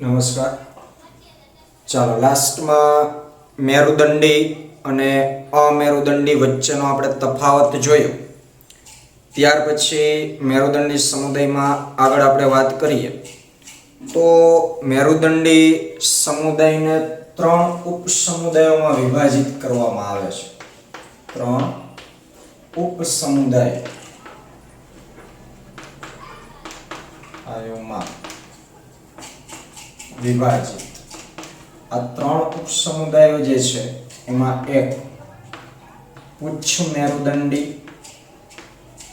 नमस्कार। चलो लास्ट में मेरुदंडी अने अमेरुदंडी वच्चेनो आपणे तफावत जोयो। त्यार पछी मेरुदंडी समुदाय में आगळ आपणे वात करीए तो मेरुदंडी समुदाय ने 3 उपसमुदायों में विभाजित करवामां आवे छे। 3 उपसमुदाय आयोमां विभाजित। आ 3 उपसमुदायो जे छे एमां एक पुच्छ मेरुदंडी,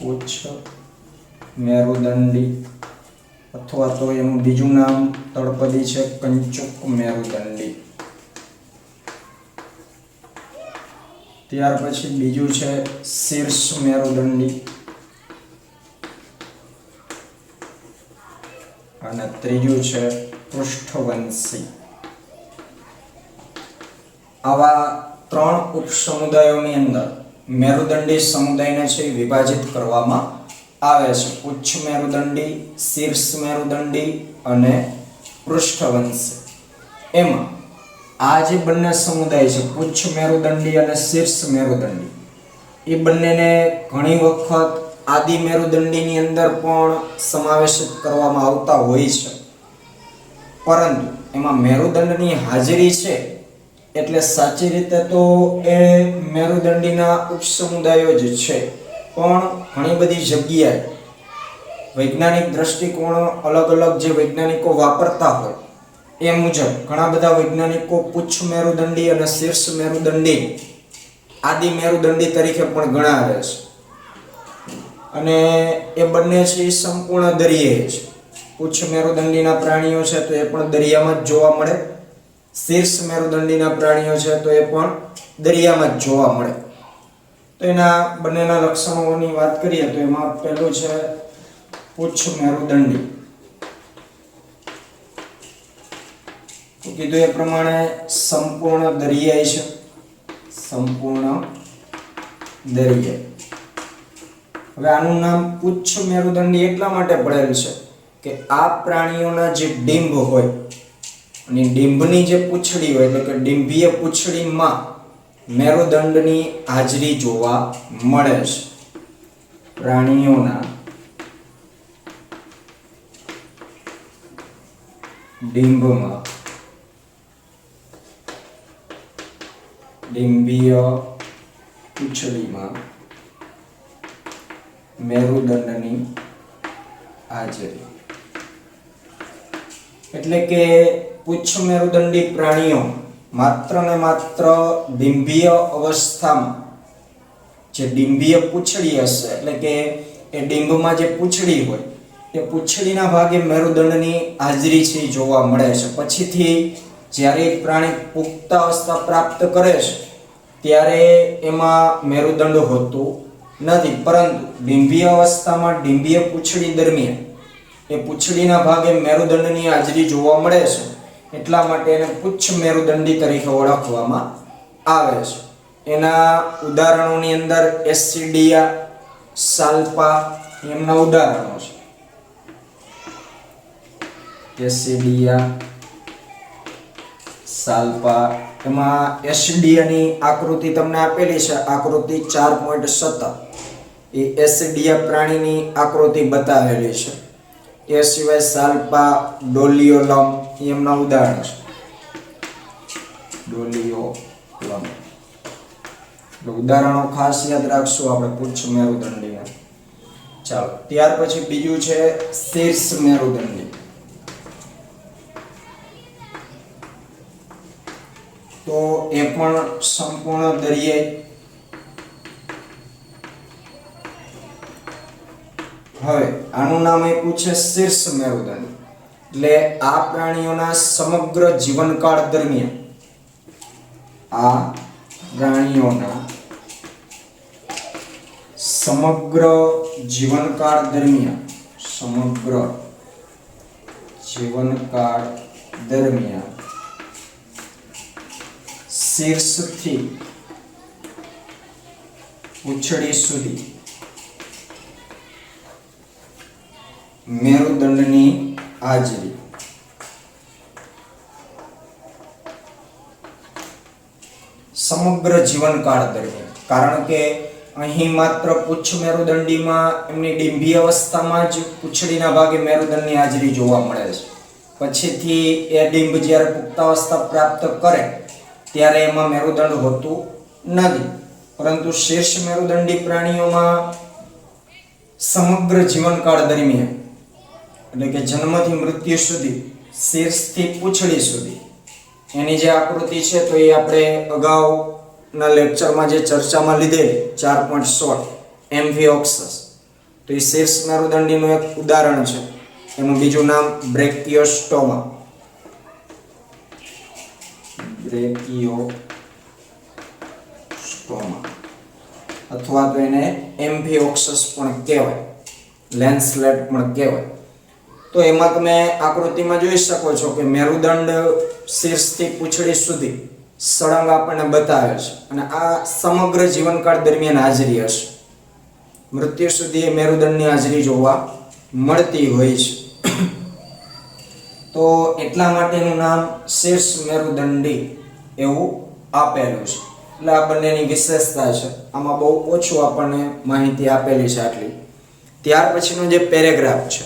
पुच्छ मेरुदंडी अथवा तो एनुं बीजुं नाम तळपदी छे कंचुक मेरुदंडी। त्यार पछी बीजुं छे शीर्ष मेरुदंडी अने त्रीजुं छे पृष्ठवंशी। आवा 3 उपसमुदायोनी अंदर मेरुदंडी समुदायने छे विभाजित करवामां आवे छे। पुच्छ मेरुदंडी, शीर्ष मेरुदंडी अने पृष्ठवंशी। एमां आ जे बंने समुदाय छे पुच्छ मेरुदंडी अने शीर्ष मेरुदंडी ए बंनेने घणी वखत आदि मेरुदंडीनी अंदर पण समावेशित करवामां आवता होय छे, परंतु एमां मेरुदंडनी हाजरी छे એટલે સાચી રીતે તો એ મેરુદંડીના ઉપસમુદાયો જ છે, પણ ઘણી બધી જગ્યાએ વૈજ્ઞાનિક દ્રષ્ટિકોણ અલગ અલગ જે વૈજ્ઞાનિકો વાપરતા હોય એ મુજબ ઘણા બધા વૈજ્ઞાનિકો પુચ્છ મેરુદંડી અને શીર્ષ મેરુદંડી આદિ મેરુદંડી તરીકે પણ ગણાવે છે અને એ બંને છે સંપૂર્ણ દરિયાઈ છે। પુચ્છ મેરુદંડીના પ્રાણીઓ છે તો એ પણ દરિયામાં જ જોવા મળે, शीर्ष मेरुदंडीना प्राणीओ छे तो ए पण दरियामां ज जोवा मळे। तो एना बंनेना लक्षणोनी वात करीए तो एमां पहेલું છે पुच्छ मेरुदंडी। तो कीधुं ए प्रमाणे संपूर्ण दरियाई छे, संपूर्ण दरियाई। हवे आनुं नाम पुच्छ मेरुदंडी એટલા માટે પડેલ છે કે આ પ્રાણીઓના જે ડિંભ હોય અને ડિંભની જે પૂંછડી હોય એટલે કે ડિંભીય પૂંછડીમાં મેરુદંડની હાજરી જોવા મળે છે। પ્રાણીઓના ડિંભમાં ડિંભીય પૂંછડીમાં મેરુદંડની હાજરી એટલે કે पुच्छ मेरुदंडी प्राणीओ मात्र ने मात्र डिंभीय अवस्था में जे डिंभीय पूंछड़ी हशे એટલે કે એ ડિંભમાં જે પૂંછડી હોય તે પૂંછડીના ભાગે મેરુદંડની હાજરી છે જોવા મળે છે। પછીથી જ્યારે પ્રાણી પુખ્ત અવસ્થા પ્રાપ્ત કરે છે ત્યારે એમાં મેરુદંડ હોતું નથી, પરંતુ ડિંભીય અવસ્થામાં ડિંભીય પૂંછડી દરમિયાન એ પૂંછડીના ભાગે મેરુદંડની હાજરી જોવા મળે છે, એટલા માટે એને પુચ્છ મેરુદંડી તરીકે ઓળખવામાં આવે છે। એના ઉદાહરણોની અંદર એસિડિયા, સાલ્પા એમના ઉદાહરણો છે। એસિડિયા, સાલ્પા એમાં એસિડિયાની આકૃતિ તમને આપેલી છે, આકૃતિ 4.17 એ એસિડિયા પ્રાણીની આકૃતિ બતાવેલી છે। એ સિવાય સાલ્પા, ડોલિયોલમ એમના ઉદાહરણ છે। ડોલિયોલમ ઉદાહરણો ખાસ યાદ રાખશો આપણે પુચ્છ મેરુદંડીના। ચાલો ત્યાર પછી બીજું છે શીર્ષ મેરુદંડી। તો એ પણ સંપૂર્ણ દરિયાઈ। હવે આનું નામ આપ્યું છે શીર્ષ મેરુદંડી। એટલે આ પ્રાણીઓના સમગ્ર જીવનકાળ દરમિયાન આ પ્રાણીઓના સમગ્ર જીવનકાળ દરમિયાન શીર્ષથી પૂંછડી સુધી મેરુદંડની હાજરી સમગ્ર જીવનકાળ દરમિયાન, કારણ કે અહીં માત્ર પુચ્છ મેરુદંડીમાં એમની ડિંભીય અવસ્થામાં જ પૂંછડીના ભાગે મેરુદંડની હાજરી જોવા મળે છે. પછીથી એ ડિંભ જ્યારે પુખ્તાવસ્થા પ્રાપ્ત કરે ત્યારે એમાં મેરુદંડ હોતું નથી. પરંતુ શીર્ષ મેરુદંડી પ્રાણીઓમાં સમગ્ર જીવનકાળ દરમિયાન, એટલે કે જન્મથી મૃત્યુ સુધી, શીર્ષથી પૂંછડી સુધી એની જે આકૃતિ છે તો એ આપણે અગાઉના લેક્ચરમાં જે ચર્ચામાં લીધેલી 4.16 એમ્ફિઓક્સસ, તો એ શીર્ષ મેરુદંડીનું એક ઉદાહરણ છે. એનું બીજું નામ બ્રેકિયોસ્ટોમા, અથવા તો એને એમ્ફિઓક્સસ પણ કહેવાય, લેન્સલેટ પણ કહેવાય. તો એમાં તમે આકૃતિમાં જોઈ શકો છો કે મેરુદંડ શીર્ષથી પૂંછડી સુધી સળંગ આપણને બતાવે છે અને આ સમગ્ર જીવનકાળ દરમિયાન હાજરી હશે. મૃત્યુ સુધી એ મેરુદંડની હાજરી જોવા મળતી હોય છે. તો એટલા માટેનું નામ શીર્ષ મેરુદંડી એવું આપેલું છે. એટલે આ બંનેની વિશેષતા છે. આમાં બહુ ઓછું આપણને માહિતી આપેલી છે આટલી. ત્યાર પછીનો જે પેરેગ્રાફ છે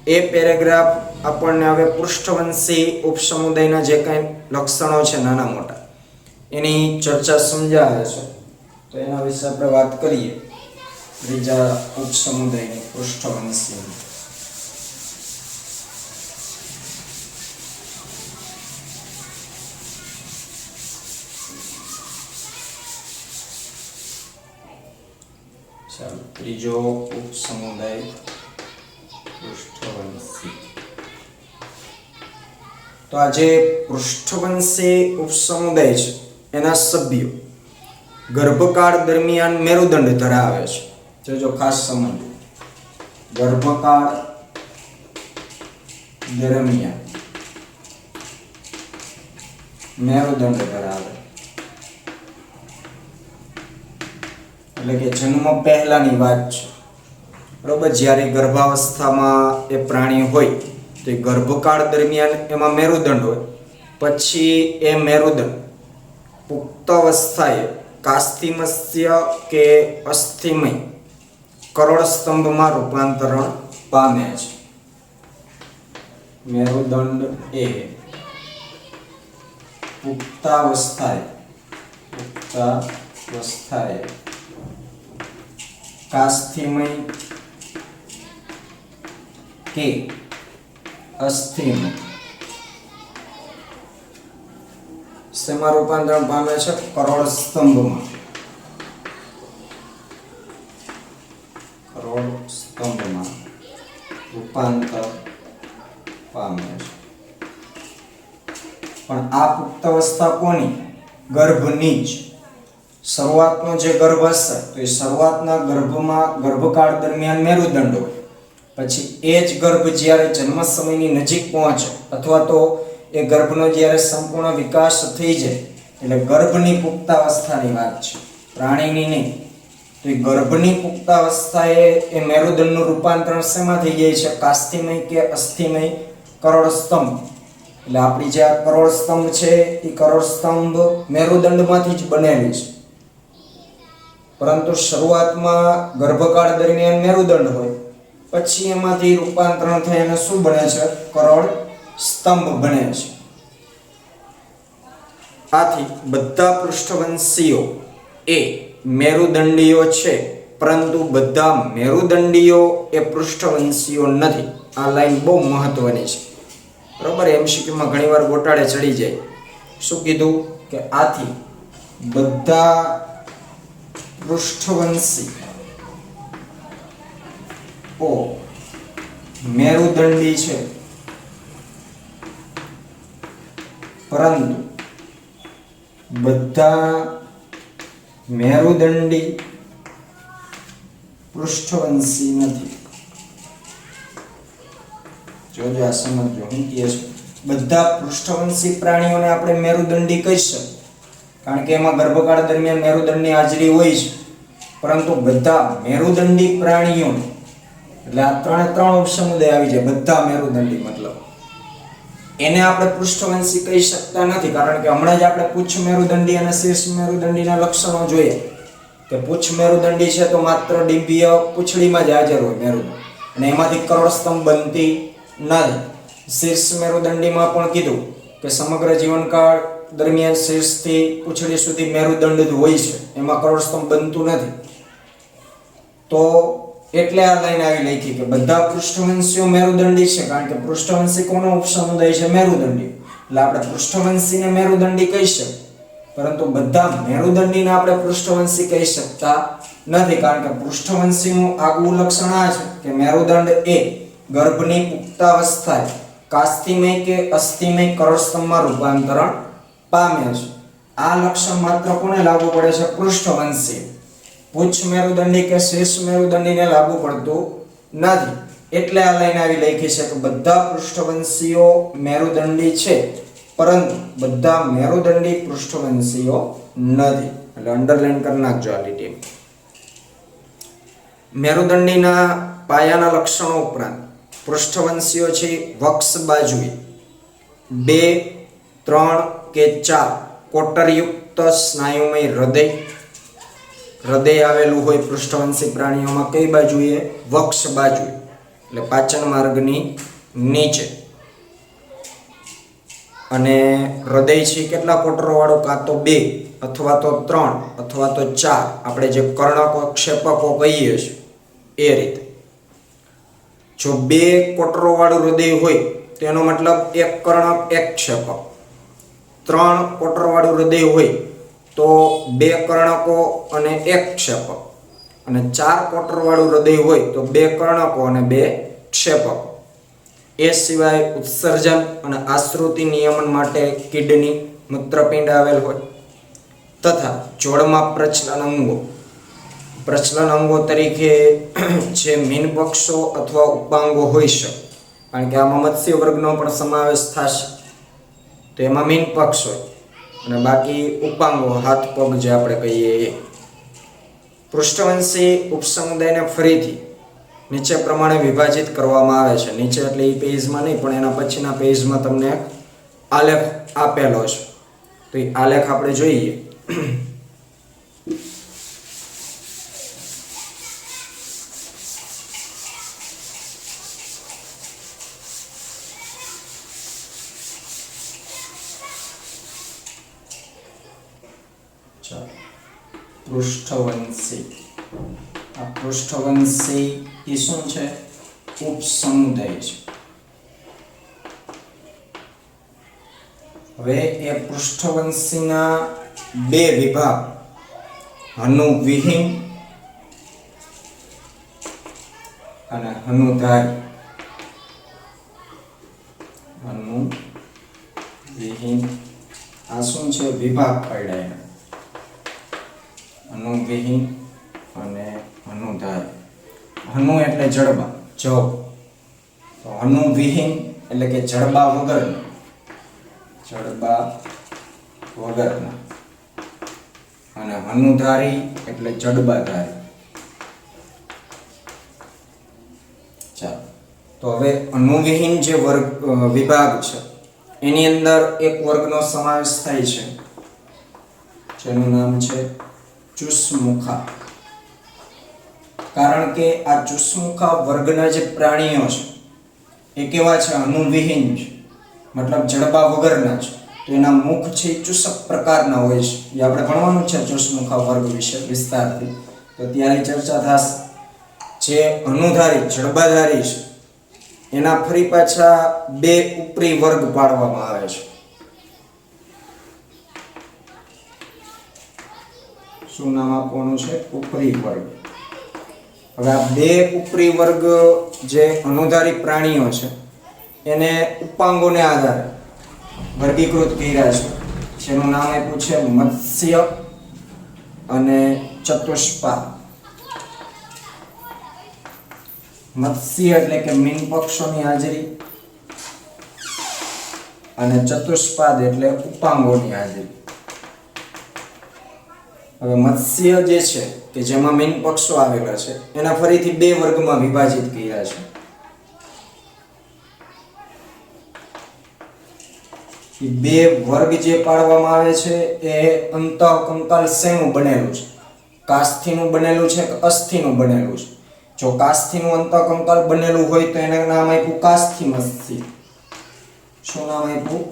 એ પેરેગ્રાફ આપણને હવે પૃષ્ઠવંશી ઉપસમુદાયના જે કંઈ લક્ષણો છે નાના મોટા એની ચર્ચા સમજાવે છે. તો એના વિશે આપણે વાત કરીએ. ત્રીજા ઉપસમુદાયની પૃષ્ઠવંશી. ચાલો, ત્રીજો ઉપસમુદાય પૃષ્ઠવંશી. તો આ જે પૃષ્ઠવંશી ઉપસમુદાય છે એના સભ્યો ગર્ભકાળ દરમિયાન મેરુદંડ ધરાવે છે. જો ખાસ સમજો, ગર્ભકાળ દરમિયાન મેરુદંડ ધરાવે, એટલે કે જન્મ પહેલાની વાત છે. બરોબર, જ્યારે ગર્ભાવસ્થામાં એ પ્રાણી હોય તો એ ગર્ભકાળ દરમિયાન એમાં મેરુદંડ હોય. પછી એ મેરુદંડ પુખ્તાવસ્થાએ કાસ્તિમસ્ય કે અસ્થિમય કરોડ સ્તંભમાં રૂપાંતરણ પામે છે. મેરુદંડ એ પુખ્તાવસ્થાએ કાસ્થિમય કે અસ્થિમય શેમાં રૂપાંતરણ પામે છે? કરોડ સ્તંભમાં. કરોડ સ્તંભમાં રૂપાંતર પામે છે. પણ આ પુખ્તાવસ્થા કોની? ગર્ભની જ. શરૂઆતનો જે ગર્ભ હશે તો એ શરૂઆતના ગર્ભમાં ગર્ભકાળ દરમિયાન મેરુદંડ હોય. પછી એ જ ગર્ભ જ્યારે જન્મ સમયની નજીક પહોંચે અથવા તો એ ગર્ભનો જ્યારે સંપૂર્ણ વિકાસ થઈ જાય, એટલે ગર્ભની પુખ્તાવસ્થાની વાત છે, પ્રાણીની નહીં. તો એ ગર્ભની પુખ્તાવસ્થાએ એ મેરુદંડનું રૂપાંતરણ શેમાં થઈ જાય છે? કાસ્થિમય કે અસ્થિમય કરોડ સ્તંભ. એટલે આપણી જે આ કરોડ સ્તંભ છે એ કરોડ સ્તંભ મેરુદંડમાંથી જ બનેલી છે. પરંતુ શરૂઆતમાં ગર્ભકાળ દરમિયાન મેરુદંડ હોય, પછી એમાંથી રૂપાંતરણ થઈ અને શું બને છે? કરોડ સ્તંભ બને છે. આથી બધા પૃષ્ઠવંશીઓ એ મેરુદંડીઓ છે, પરંતુ બધા મેરુદંડીઓ એ પૃષ્ઠવંશીઓ નથી. આ લાઈન બહુ મહત્વની છે. બરોબર, એમસીક્યુમાં ઘણીવાર ગોટાળે ચડી જાય. શું કીધું? કે આથી બધા પૃષ્ઠવંશી ઓ મેરુદંડી છે, પરંતુ બધા મેરુદંડી પૃષ્ઠવંશી નથી. જોજો, આ સમજો હું કહે છે. બધા પૃષ્ઠવંશી પ્રાણીઓને આપણે મેરુદંડી કહી શકીએ, કારણ કે એમાં ગર્ભકાળ દરમિયાન મેરુદંડની હાજરી હોય છે. પરંતુ બધા મેરુદંડી પ્રાણીઓ, એટલે આ ત્રણ ઉપસમુદાય આવી જાય. બધા મેરુદંડી મતલબ એને આપણે પૃષ્ઠવંશી કહી શકતા નથી, કારણ કે હમણાં જ આપણે પુચ્છ મેરુદંડી અને શીર્ષ મેરુદંડીના લક્ષણો જોઈએ કે પુચ્છ મેરુદંડી છે તો માત્ર ડિંભીય પૂંછડીમાં જ હાજર હોય મેરુદંડ, અને એમાંથી કરોડસ્તંભ બનતી નથી. શીર્ષ મેરુદંડીમાં પણ કીધું કે સમગ્ર જીવનકાળ દરમિયાન શીર્ષથી પૂંછડી સુધી મેરુદંડ જ હોય છે, એમાં કરોડસ્તંભ બનતું નથી. તો એટલે આ લાઈન આવી લખી કે બધા પૃષ્ઠવંશીઓ મેરુદંડી છે, કારણ કે પૃષ્ઠવંશી કોનો ઉપસમુદાય છે? મેરુદંડી. એટલે આપણે પૃષ્ઠવંશીને મેરુદંડી કહી શકીએ, પરંતુ બધા મેરુદંડીને આપણે પૃષ્ઠવંશી કહી શકતા નથી, કારણ કે પૃષ્ઠવંશીનું આગવું લક્ષણ આ છે કે મેરુદંડ એ ગર્ભની પુખ્તાવસ્થાએ કાસ્તિમય કે અસ્થિમય કરોડસ્તંભમાં રૂપાંતરણ પામે છે. આ લક્ષણ માત્ર કોને લાગુ પડે છે? પૃષ્ઠવંશી. પુચ્છ મેરુદંડી કે શીર્ષ મેરુદંડીને લાગુ પડતું નથી. એટલે આ લાઈન આવી લખી છે કે બધા પૃષ્ઠવંશીઓ મેરુદંડી છે, પરંતુ બધા મેરુદંડી પૃષ્ઠવંશીઓ નથી. એટલે અંડરલાઈન કરી નાખજો આ લીટી. મેરુદંડીના પાયાના લક્ષણો ઉપરાંત પૃષ્ઠવંશીઓ છે વક્ષ બાજુએ 2, 3 કે 4 કોટરયુક્ત સ્નાયુમય હૃદય આવેલું હોય પૃષ્ઠવંશી પ્રાણીઓમાં. કઈ બાજુએ? વક્ષ બાજુ, એટલે પાચન માર્ગની નીચે. અને હૃદય છે કેટલા કોટરો વાળું? કાં તો 2 અથવા તો 3 અથવા તો 4, આપણે જે કર્ણકો ક્ષેપકો કહીએ છીએ એ રીતે. જો 2 કોટરો વાળું હૃદય હોય તો એનો મતલબ 1 કર્ણક 1 ક્ષેપક. 3 કોટરો વાળું હૃદય હોય તો 2 કર્ણકો અને 1 ક્ષેપક. અને 4 કોટર વાળું હૃદય હોય તો 2 કર્ણકો અને 2 ક્ષેપકો. એ સિવાય ઉત્સર્જન અને આશ્રુતિ નિયમન માટે કિડની, મૂત્રપિંડ આવેલ હોય, તથા જોડમાં પ્રચલન અંગો તરીકે જે મીનપક્ષો અથવા ઉપાંગો હોઈ શકે, કારણ કે આમાં મત્સ્ય વર્ગનો પણ સમાવેશ થશે, તો એમાં મીનપક્ષ હોય અને બાકી ઉપાંગો, હાથ પગ જે આપણે કહીએ એ. પૃષ્ઠવંશી ઉપસમુદાયને ફરીથી નીચે પ્રમાણે વિભાજિત કરવામાં આવે છે. નીચે એટલે એ પેજમાં નહીં, પણ એના પછીના પેજમાં તમને આલેખ આપેલો છે, તો એ આલેખ આપણે જોઈએ. પૃષ્ઠવંશી. આ પૃષ્ઠવંશી એ શું છે? ઉપસમુદાય છે. હવે એ પૃષ્ઠવંશીના 2 વિભાગ, હનુવિહીન અને હનુધારી. હનુવિહીન આ શું છે? વિભાગ પાડ્યા. હનુવિહીન અને હનુધારી. હનુ એટલે જડબા, જવ. તો હનુવિહીન એટલે કે જડબા વગરના. અને હનુધારી એટલે જડબાધારી. ચાલો, તો હવે હનુવિહીન જે વિભાગ છે એની અંદર એક વર્ગનો સમાવેશ થાય છે જેનું નામ છે ચુસ્મુખા. કારણ કે આ ચુસ્મુખા વર્ગના જે પ્રાણીઓ છે એ કેવા છે? હનુવિહીન છે, મતલબ જડબા વગરના છે. તો એના મુખ છે ચુસક પ્રકારના હોય છે. એ આપણે ભણવાનું છે ચુસ્મુખા વર્ગ વિશે વિસ્તારથી, તો ત્યારે ચર્ચા થશે. જે હનુધારી જડબાધારી છે એના ફરી પાછા 2 ઉપરી વર્ગ પાડવામાં આવે છે. શું નામ આપવાનું છે? ઉપરી વર્ગ. હવે આ 2 ઉપરી વર્ગ જે હનુધારી પ્રાણીઓ છે એને ઉપાંગોને આધારે વર્ગીકૃત કર્યા છે, જેનું નામ આપ્યું છે મત્સ્ય અને ચતુષ્પાદ. મત્સ્ય એટલે કે મીન પક્ષોની હાજરી અને ચતુષ્પાદ એટલે ઉપાંગોની હાજરી. હવે મત્સ્ય જે છે કે જેમાં મીન પક્ષો આવેલા છે એના ફરીથી 2 વર્ગમાં વિભાજિત કર્યા છે. એ બે વર્ગ જે પાડવામાં આવે છે એ અંતઃકંકાલ શેનું બનેલું છે? કાસ્થીનું બનેલું છે કે અસ્થિનું બનેલું છે? જો કાસ્થીનું અંતઃકંકાલ બનેલું હોય તો એને નામ આપ્યું કાસ્થિમસ્થિ. શું નામ આપ્યું?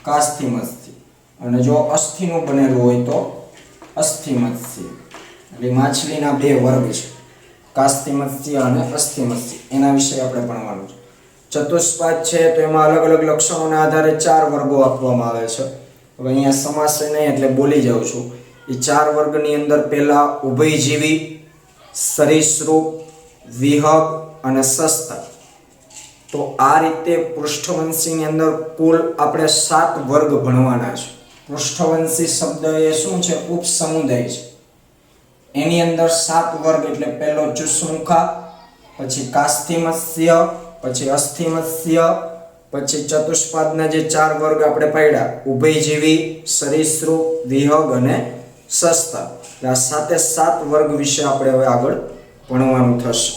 કાસ્થિમસ્થિ. અને જો અસ્થિનું બનેલું હોય તો અસ્થિમસ્થિ. એટલે માછલીના બે વર્ગ છે, કાસ્થિમત્સ્ય અને અસ્થિમત્સ્ય. એના વિશે આપણે ભણવાનું છે. ચતુષ્પાદ છે તો એમાં અલગ અલગ લક્ષણોના આધારે 4 વર્ગો આપવામાં આવે છે. હવે અહીંયા સમાસ નહીં એટલે બોલી જાઉં છું. એ 4 વર્ગની અંદર પહેલા ઉભયજીવી, સરીસૃપ, વિહગ અને સસ્તા. તો આ રીતે પૃષ્ઠવંશીની અંદર કુલ આપણે 7 વર્ગ ભણવાના છે. પૃષ્ઠવંશી શબ્દ એ શું છે? ઉપસમુદાય છે. એની અંદર 7 વર્ગ એટલે પહેલો ચુષ્મુખા, પછી કાસ્થિમત્સ્ય, પછી અસ્થિમત્સ્ય, પછી ચતુષ્પાદના જે 4 વર્ગ આપણે પાડ્યા ઉભયજીવી, સરીસૃપ, વિહગ અને સસ્તા. આ 7 વર્ગ વિશે આપણે હવે આગળ ભણવાનું થશે.